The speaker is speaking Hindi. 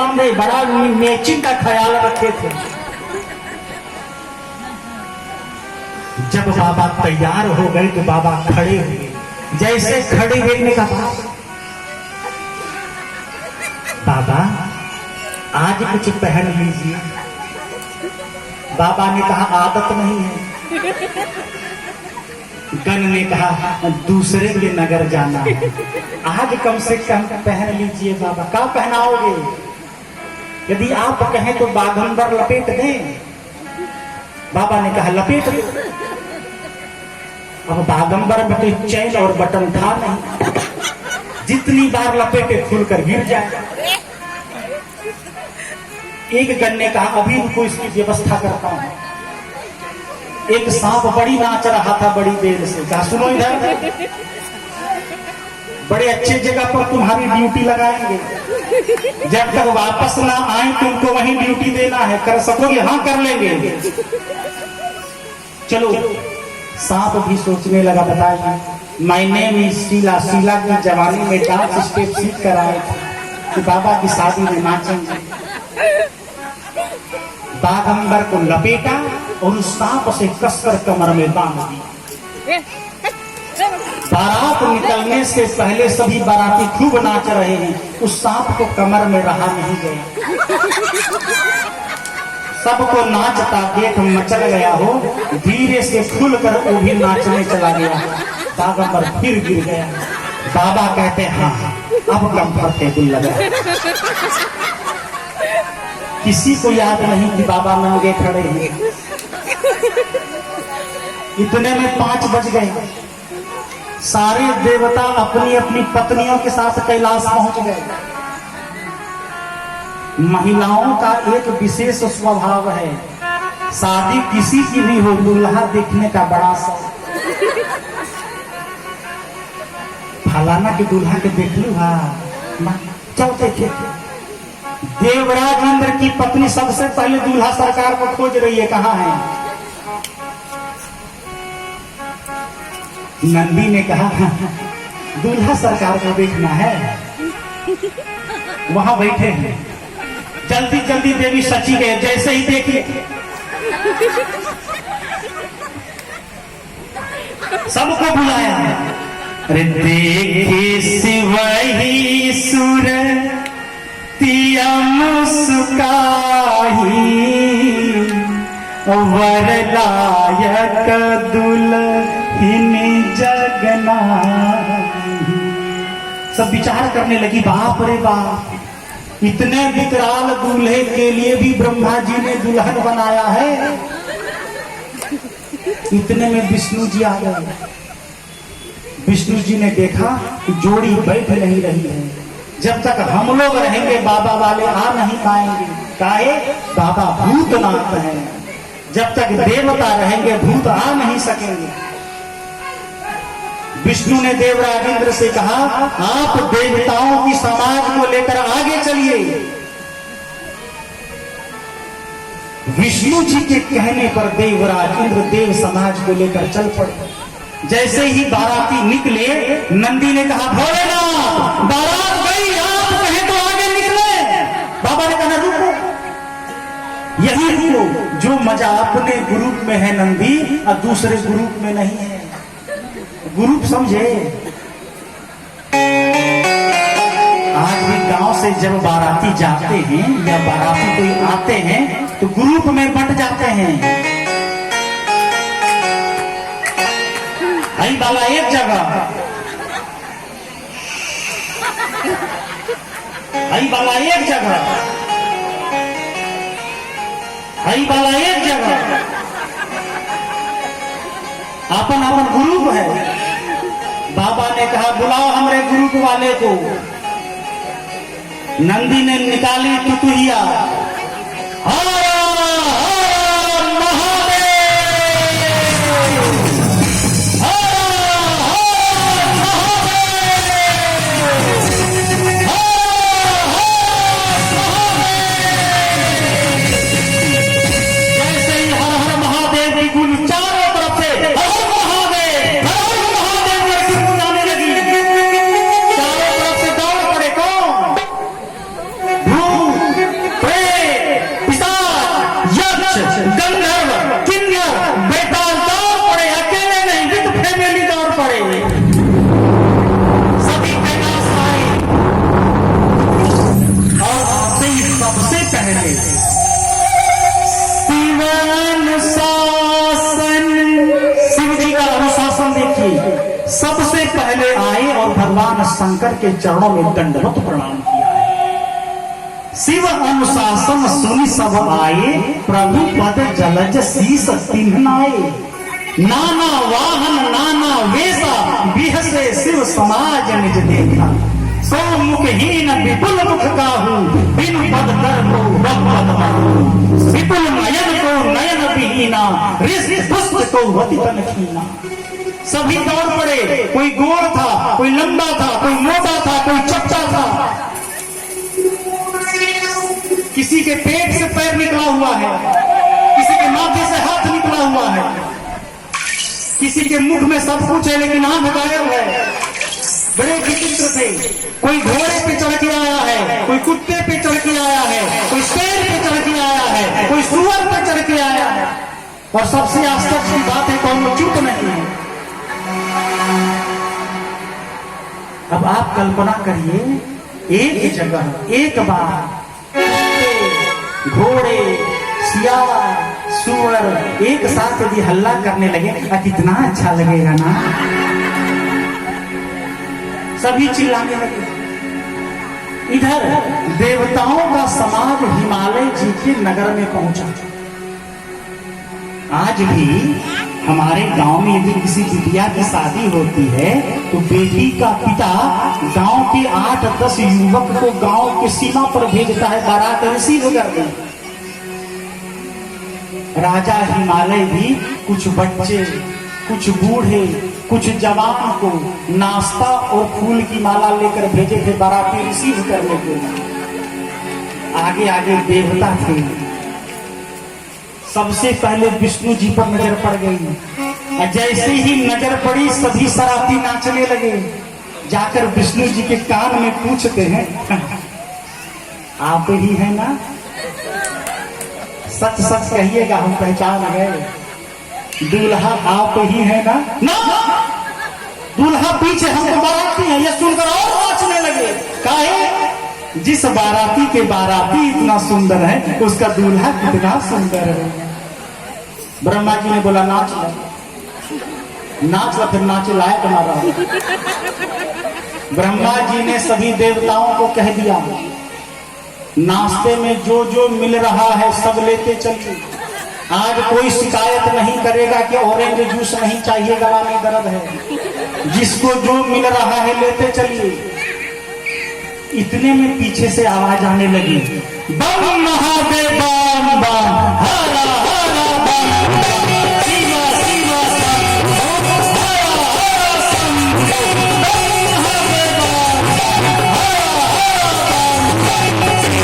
बांधे, बड़ा मैचिंग का ख्याल रखे थे। जब बाबा तैयार हो गए तो बाबा खड़े हुए। जैसे खड़े हुए ने कहा, बाबा आज कुछ पहन लीजिए। बाबा ने कहा आदत नहीं है। गण ने कहा दूसरे के नगर जाना है, आज कम से कम पहन लीजिए बाबा। क्या पहनाओगे? यदि आप कहें तो बाघंबर लपेट दें। बाबा ने कहा लपेट दो। अब बाघंबर में कोई चैन और बटन था नहीं, जितनी बार लपेटे खुलकर गिर जाए। एक गण ने कहा अभी उनको इसकी व्यवस्था करता हूं। एक सांप बड़ी नाच रहा था बड़ी देर से। कहा सुनो इधर, बड़े अच्छे जगह पर तुम्हारी ड्यूटी लगाएंगे, जब तक वापस ना आए तुमको वहीं ड्यूटी देना है। कर सकोगे? हाँ कर लेंगे। चलो। सांप भी सोचने लगा, बताइए my name is Sheela. Sheela की जवानी में डांस स्टेप सीख कर आए थे कि बाबा की शादी में नाचेंगे। बाघंबर को लपेटा और उस सांप से कसकर कमर में बांध दिया। बारात निकलने से पहले सभी बाराती खूब नाच रहे हैं। उस सांप को कमर में रहा नहीं गया। सबको नाचता देख मचल गया हो, धीरे से खुलकर वो भी नाचने चला गया। बाघंबर फिर गिर गया। बाबा कहते हाँ अब कंफर्टेबल लगा। किसी को याद नहीं कि बाबा नंगे खड़े हैं। इतने में 5 बज गए। सारे देवता अपनी अपनी पत्नियों के साथ कैलाश पहुंच गए। महिलाओं का एक विशेष स्वभाव है, शादी किसी की भी हो दूल्हा देखने का बड़ा शौक। फलाना के दूल्हा के देख लू। हाँ चल देखे। देवराज इंद्र की पत्नी सबसे पहले दूल्हा सरकार को खोज रही है, कहाँ है? नंदी ने कहा दूल्हा सरकार को देखना है, वहां बैठे हैं। जल्दी जल्दी देवी सची गए। जैसे ही देखी सबको बुलाया। अरे देखे सिवही सुर तिया मुस्काही, वरदायक दुल्हन जगना। सब विचार करने लगी, बाप रे बाप, इतने विकराल दूल्हे के लिए भी ब्रह्मा जी ने दुल्हन बनाया है। इतने में विष्णु जी आ गए। विष्णु जी ने देखा कि जोड़ी बैठ नहीं रही है। जब तक हम लोग रहेंगे बाबा वाले आ नहीं पाएंगे। काहे? बाबा भूतनाथ है। जब तक देवता रहेंगे भूत आ नहीं सकेंगे। विष्णु ने देवराज इंद्र से कहा आप देवताओं की समाज को लेकर आगे चलिए। विष्णु जी के कहने पर देवराज इंद्र देव समाज को लेकर चल पड़े। जैसे ही बाराती निकले, नंदी ने कहा भोलेनाथ बारात गई, आप कहें तो आगे निकले। बाबा ने कहा रुको, यही रुको। जो मजा अपने ग्रुप में है नंदी और दूसरे ग्रुप में नहीं है। ग्रुप समझे? आज भी गांव से जब बाराती जाते हैं या बाराती कोई आते हैं तो ग्रुप में बंट जाते हैं। आई बाला एक जगह, आई बाला एक जगह, आई बाला एक जगह। अपन अपन ग्रुप है। बाबा ने कहा बुलाओ हमारे ग्रुप वाले को। नंदी ने निकाली तुतुहिया। भगवान शंकर के चरणों में दंडवत प्रणाम किया है। शिव अनुशासन सुनि सब आए, प्रभु पद जलज शीस तिन्हनाए। नाना वाहन नाना वेशा, बिहसे शिव समाज निज देखा। सो मुखहीन विपुल मुख काहू, बिन पद कर को पद माहू। विपुल नयन को नयन विहीना, ऋषि पुष्प को वति तन कीना। सभी दौड़ पड़े, कोई गोर था, कोई लंबा था, कोई मोटा था, कोई चपटा था। किसी के पेट से पैर निकला हुआ है, किसी के माथे से हाथ निकला हुआ है, किसी के मुख में सब कुछ है लेकिन आंख गायब है। बड़े विचित्र थे। कोई घोड़े पे चढ़ के आया है, कोई कुत्ते पे चढ़ के आया है, कोई शेर पे चढ़ के आया है, कोई सुअर पे चढ़ के आया है। और सबसे आश्चर्य की बात है, कौन चुप नहीं है। अब आप कल्पना करिए, एक जगह एक बार घोड़े सियार सुअर एक साथ यदि हल्ला करने लगे, कितना अच्छा लगेगा ना। सभी चिल्लाने लगे। इधर देवताओं का समाज हिमालय जी के नगर में पहुंचा। आज भी हमारे गांव में यदि किसी बिटिया की शादी होती है तो बेटी का पिता गांव के 8-10 युवक को गांव के सीमा पर भेजता है, बारात रिसीव करते। राजा हिमालय भी कुछ बच्चे, कुछ बूढ़े, कुछ जवान को नाश्ता और फूल की माला लेकर भेजे थे बाराती रिसीव करने के लिए। आगे आगे देवता थे। सबसे पहले विष्णु जी पर नजर पड़ गई। जैसे ही नजर पड़ी सभी सराती नाचने लगे। जाकर विष्णु जी के कान में पूछते हैं, आप ही है ना? सच सच कहिएगा, हम पहचान गए। दूल्हा आप ही है ना? ना, दूल्हा पीछे, हम तो बाराती हैं। ये सुनकर और नाचने लगे। काहे? जिस बाराती के बाराती इतना सुंदर है, उसका दूल्हा कितना सुंदर है। ब्रह्मा जी ने बोला, नाच लो, नाच लो। फिर नाचे लायक ना रहो। ब्रह्मा जी ने सभी देवताओं को कह दिया, नाश्ते में जो जो मिल रहा है सब लेते चलिए। आज कोई शिकायत नहीं करेगा कि ऑरेंज जूस नहीं चाहिए, गला में दर्द है। जिसको जो मिल रहा है लेते चलिए। इतने में पीछे से आवाज आने लगी, बम महादेव बम बम, हरा